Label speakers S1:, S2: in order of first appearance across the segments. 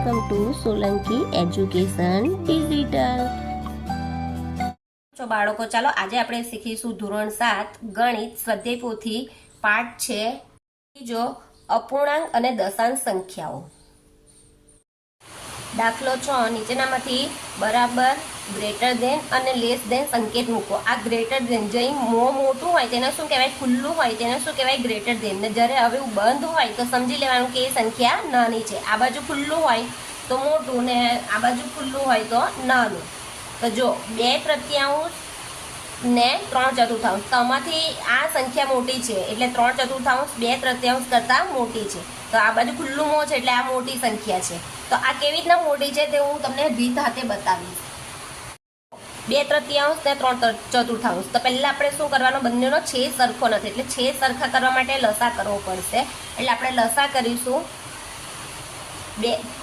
S1: Welcome to Solanki education digital. તો બાળકો, ચાલો આજે આપણે શીખીશું ધોરણ 7 ગણિત સ્વાધ્યાય પોથી પાઠ છે બીજો, અપૂર્ણાંક અને દશાંશ સંખ્યાઓ. દાખલો 6, નીચેનામાંથી બરાબર, ગ્રેટર ધેન અને લેસ ધેન સંકેત મૂકો. આ ગ્રેટર ધેન, જે મોટું હોય તેને શું કહેવાય? ખુલ્લું હોય તેને શું કહેવાય? Greater than. ને જ્યારે હવે બંધ હોય તો સમજી લેવાનું કે એ સંખ્યા નાની છે. આ બાજુ ખુલ્લું હોય તો મોટું ને આ બાજુ ખુલ્લું હોય તો નાનું. તો જો 2/3 ને 3/4, તો આમાંથી આ સંખ્યા મોટી છે એટલે 3/4 2/3 કરતા મોટી છે. તો આ બાજુ ખુલ્લું મો છે એટલે આ મોટી સંખ્યા છે. તો આ કેવી રીતના મોટી છે તે હું તમને રીત હાથે બતાવીશ. 2/3 ને 3/4. તો પહેલા આપણે શું કરવાનું? બંનેનો છેદ સરખો નથી એટલે છેદ સરખા કરવા માટે લસા કરવો પડશે. એટલે આપણે લસા કરીશું.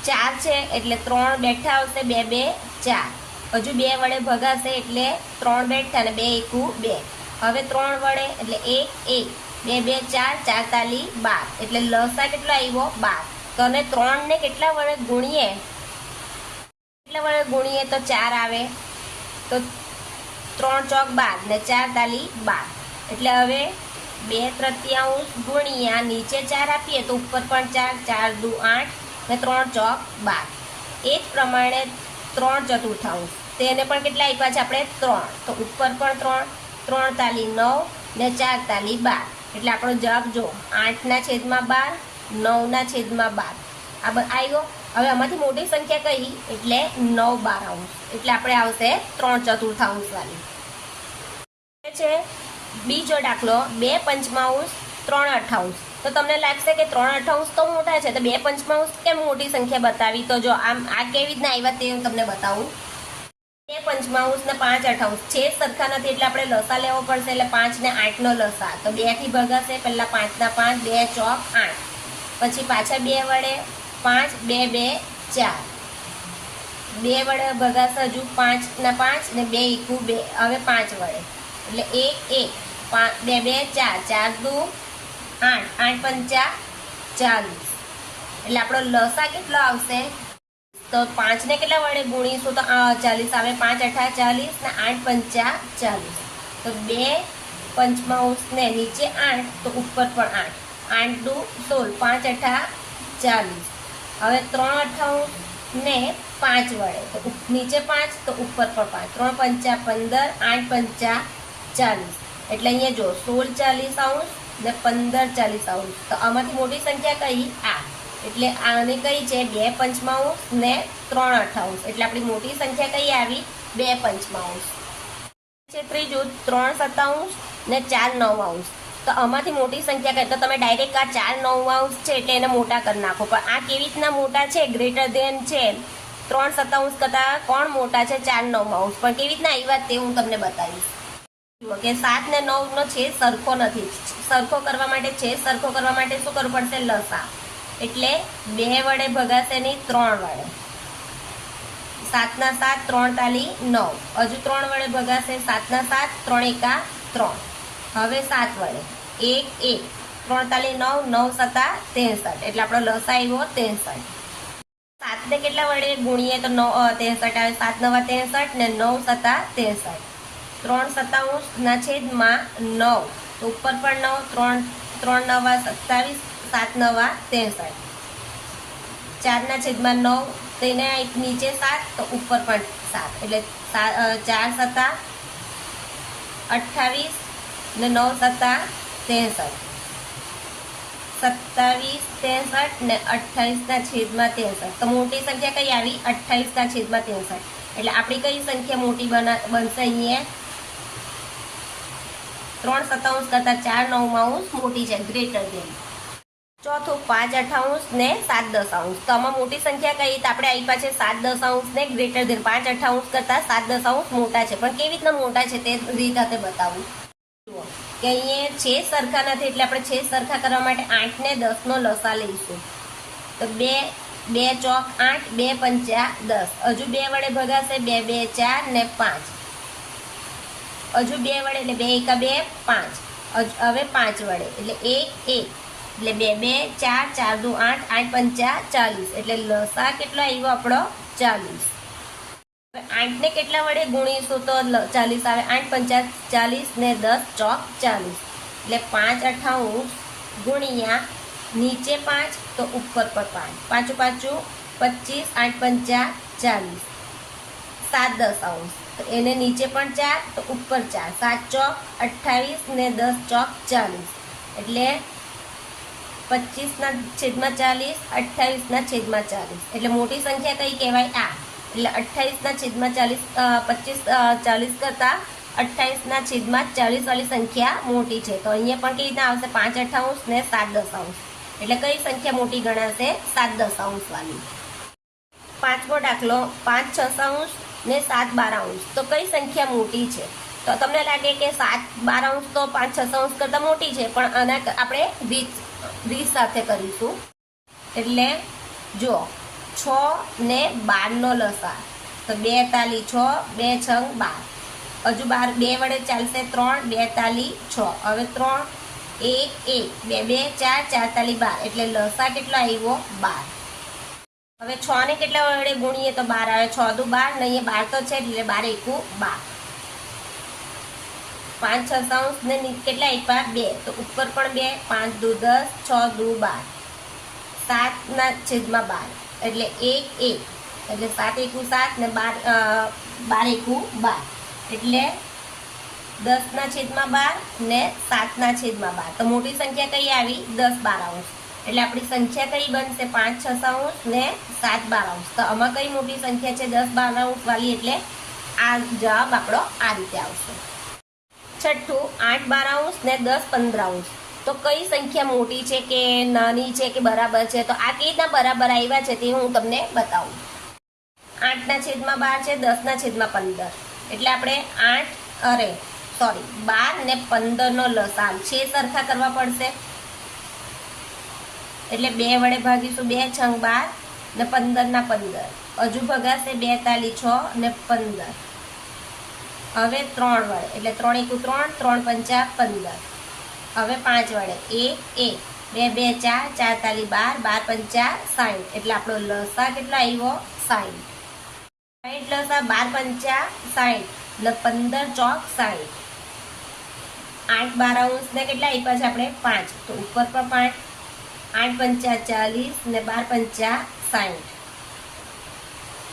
S1: 4 છે એટલે 3 બેઠા આવશે, 2 2 4. હજુ 2 વડે ભગાશે એટલે 3 બેઠા ને 2 એકુ 2. હવે 3 વડે એટલે 1 1, 2 2 4, 4 તાલી 12. એટલે લસા કેટલો આવ્યો? 12. તો અને 3 ને કેટલા વડે ગુણીએ? કેટલા વડે ગુણીએ તો 4 આવે. તો 3 ચોક 12 ને 4 તાલી 12. એટલે હવે 2/3 ગુણ્યા નીચે 4 આપીએ તો ઉપર પણ 4, 4 દુ 8 ને 3 ચોક 12. એ જ પ્રમાણે 3/4 તેને પણ કેટલા આપ્યા છે આપણે? 3. તો ઉપર પણ 3, 3 તાલી 9 ને 4 તાલી 12. એટલે આપણો જવાબ જો 8/12, 9/12. આ આવ્યો. હવે આમાંથી મોટી સંખ્યા કઈ? એટલે 9/12. એટલે આપણે આવશે 3/4 વાળી છે. બીજો દાખલો 2/5, 3/8. તો તમને લાગશે કે 3/8 તો મોટા છે, તો 2/5 કેમ મોટી સંખ્યા બતાવી? તો જો આમ આ કેવી રીતના આવ્યા તે હું તમને બતાવું. 2/5 ને 5/8 છેદ સરખા નથી એટલે આપણે લસા લેવો પડશે. એટલે 5 ને 8 નો લસા. તો 2 થી ભગાશે. પહેલા 5 ના 5, 2 ચોક 8. પછી પાછા 2 વડે 5, 2 2 4. 2 વડે ભગાશે હજુ 5 ના 5 ને 2 એકુ 2. હવે 5 વડે એટલે 1 1, 2 2 4, 4 દુ 8, 8 પંચા 40. એટલે આપણો લસા કેટલો આવશે? તો 5 ને કેટલા વડે ગુણીશું તો 40 આવે. 5 8 40 ને 8 પંચા 40. તો 2/5 ને નીચે 8 તો ઉપર પણ 8, 8 દુ 16, 5 8 40. હવે 3/8 ને 5 વડે તો નીચે 5 તો ઉપર પણ 5, 3 પંચા 15, 8 પંચા 40. એટલે અહીંયા જો 16 40 ને 15 40. તો આમાંથી મોટી સંખ્યા કઈ? આ. એટલે આની કઈ છે? 2/5 ને 3/8. એટલે આપણી મોટી સંખ્યા કઈ આવી? 2/5 છે. ત્રીજું 3/7 ને 4/9. તો આમાંથી મોટી સંખ્યા કઈ? તો તમે ડાયરેક્ટ આ 4/9 છે એટલે એને મોટા કરી નાખો. પણ આ કેવી રીતના મોટા છે? ગ્રેટર ધેન છે. 3/7 કરતા કોણ મોટા છે? 4/9. પણ કેવી રીતના આવ્યા તે હું તમને બતાવીશ. કે 7 ને 9 નો છેદ સરખો નથી. સરખો કરવા માટે, છેદ સરખો કરવા માટે શું કરવું પડશે? લસા. એટલે 2 વડે ભગાશે નહીં, 3 વડે. 7 ના 7, 3 તાલી 9. હજુ 3 વડે ભગાશે. 7 ના 7, 3 એકા 3. હવે 7 વડે 1 1, 3 તાલી 9, 9 સતા 63. એટલે આપણો લસા આવ્યો 63. 7 ને કેટલા વડે ગુણીએ તો 63 આવે. 7 9 63 ને 9 સતા 63. 3/7 ના છેદમાં 9 તો ઉપર પણ 9, 3 9 27, 7 9 63. 4 ના છેદમાં 9 તેને નીચે 7 તો ઉપર પણ 7. એટલે 4 સતા 28 ને 9 સતા 63. 27 63 ને 28 ના છેદમાં 63. તો મોટી સંખ્યા કઈ આવી? 28 ના છેદમાં 63. એટલે આપણી કઈ સંખ્યા મોટી બનશે? અહીંયા 3/7 કરતા 4/9 મોટી છે, ગ્રેટર ધેન. ચોથું 5/8 ને 7/10. તો આમાં મોટી સંખ્યા કઈ? તો આપણે આપ્યા છે 7/10 ને ગ્રેટર ધેન. 5/8 કરતા 7/10 મોટા છે. પણ કેવી રીતના મોટા છે તે રીત સાથે બતાવું. કે અહીંયા છેદ સરખા નથી એટલે આપણે છેદ સરખા કરવા માટે 8 ને 10 નો લસા લઈશું. તો 2 ચોક 8, 2 પંચા 10. હજુ 2 વડે ભગાશે. 2 2 4 ને 5. હજુ 2 વડે એટલે 2 એકા 2 5. હવે 5 વડે એટલે 1 1, એટલે 2 2 4 4 2 8 8 પંચા 40 એટલે લસા કેટલો આવ્યો આપણો 40. હવે 8 ને કેટલા વડે ગુણીશું તો 40 આવે. 8 પંચા 40 ને 10 ચોક 40 એટલે 5 અઠાઉસ ગુણ્યા નીચે 5 તો ઉપર પર 5 પાંચું પાછું 25 8 પંચા 40 7 દશાંશ તો એને નીચે પણ 4 તો ઉપર 4 7 ચોક 28 ને 10 ચોક 40 એટલે 25/40 28/40 એટલે મોટી સંખ્યા કઈ કહેવાય આ. એટલે 28/40 25 40 કરતા 28/40 વાળી સંખ્યા મોટી છે. તો અહીંયા પણ કેવી રીતના આવશે 5 અઠાઉસ ને 7 દશાંશ એટલે કઈ સંખ્યા મોટી ગણાશે 7 દશાંશ વાળી. પાંચમો દાખલો 5 છસાંશ ને 7 બારાંશ તો કઈ સંખ્યા મોટી છે. તો તમને લાગે કે 7 બારાંશ તો 5 છસાંશ કરતા મોટી છે, પણ આના આપણે 20 સાથે કરીશું. એટલે જો 6 ને 12 નો લસા તો 2 તાલી 6 2 છંગ 12 હજુ 2 વડે ચાલશે 3 2 તાલી 6 હવે 3 1 1 2 2 4 4 તાલી 12 એટલે લસા કેટલો આવ્યો 12. હવે 6 ને કેટલા વડે ગુણીએ તો 12 આવે. 6 દુ 12 ને અહીંયા 12 તો છે એટલે 12 એકુ 12. 5 છસાંશ ને કેટલા આપ્યા 2 તો ઉપર પણ 2 5 દુ 10 6 દુ 12 7/12 એટલે 1 1 એટલે 7 એકુ 7 ને 12 એકુ 12 એટલે 10/12 ને 7/12 તો મોટી સંખ્યા કઈ આવી 10 બારાંશ એટલે આપણી સંખ્યા કઈ બનશે 5 છસાંશ ને 7 બારાંશ. તો આમાં કઈ મોટી સંખ્યા છે 10 બારાંશ વાળી એટલે આ જવાબ આપણો આ રીતે આવશે. છઠ્ઠું 8 બારાંશ ને 10 પંદરાંશ તો કઈ સંખ્યા મોટી છે કે નાની છે કે બરાબર છે. તો આ કેવી રીતના બરાબર આવ્યા છે તે હું તમને બતાવું. 8/12 છે 10/15 એટલે આપણે 12 ને 15 નો લસાઅ છે સરખા કરવા પડશે. એટલે 2 વડે ભાગીશું 2 છંગ 12 ને 15/15 હજુ ભગાશે 2 તાલી 6 ને 15 હવે 3 વડે એટલે 3 એકુ 3 3 પંચા 15 હવે 5 વડે 1 1 2 2 4 4 તાલી 12 12 પંચા 60 એટલે આપણો લસા કેટલો આવ્યો 60. 60 લસા 12 પંચા 60 ને 15 ચોક 60. 8 બારાંશ ને કેટલા આપ્યા છે આપણે 5 તો ઉપર પર 5 8 પંચા 40 ને 12 પંચા 60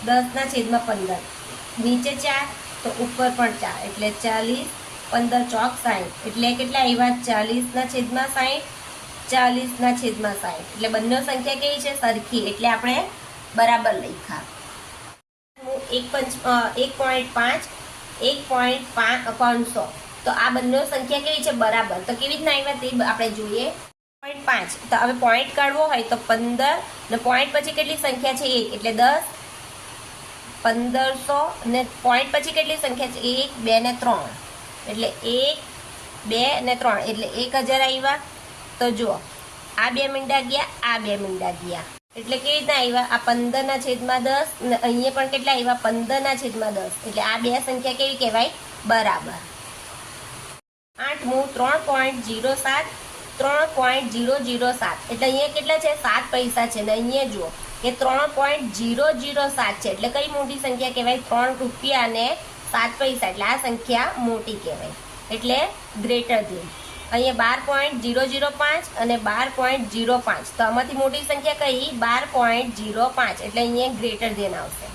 S1: 10/15 નીચે 4 તો ઉપર પણ 4 એટલે 40 15 ચોક 60 એટલે કેટલા આવ્યા 40/60 40/60 એટલે બંને સંખ્યા કેવી છે સરખી એટલે આપણે બરાબર લખ્યા. 1.5 1.500 તો આ બંને સંખ્યા કેવી છે બરાબર. તો કેવી રીતના આવ્યા તે આપણે જોઈએ. 0.5 તો હવે પોઈન્ટ કાઢવો હોય તો 15 ને પોઈન્ટ પછી કેટલી સંખ્યા છે 1 એટલે 10 1500 ને પોઈન્ટ પછી કેટલી સંખ્યા છે 1 2 ને 3 એટલે 1 2 ને 3 એટલે 1000 આવ્યા. તો જુઓ આ 2 મીંડા ગયા આ 2 મીંડા ગયા એટલે કેવી રીતના આવ્યા આ 15/10 ને અહીંયા પણ કેટલા આવ્યા 15/10 એટલે આ બે સંખ્યા કેવી કહેવાય બરાબર. 8મું 3.07 3.007 એટલે અહીંયા કેટલા છે 7 પૈસા છે ને અહીંયા જુઓ કે 3.007 છે એટલે કઈ મોટી સંખ્યા કહેવાય 3 રૂપિયા ને 7 પૈસા એટલે આ સંખ્યા મોટી કહેવાય એટલે ગ્રેટર ધેન. અહીંયા 12.005 અને 12.05 તો આમાંથી મોટી સંખ્યા કઈ 12.05 એટલે અહીંયા ગ્રેટર ધેન આવશે.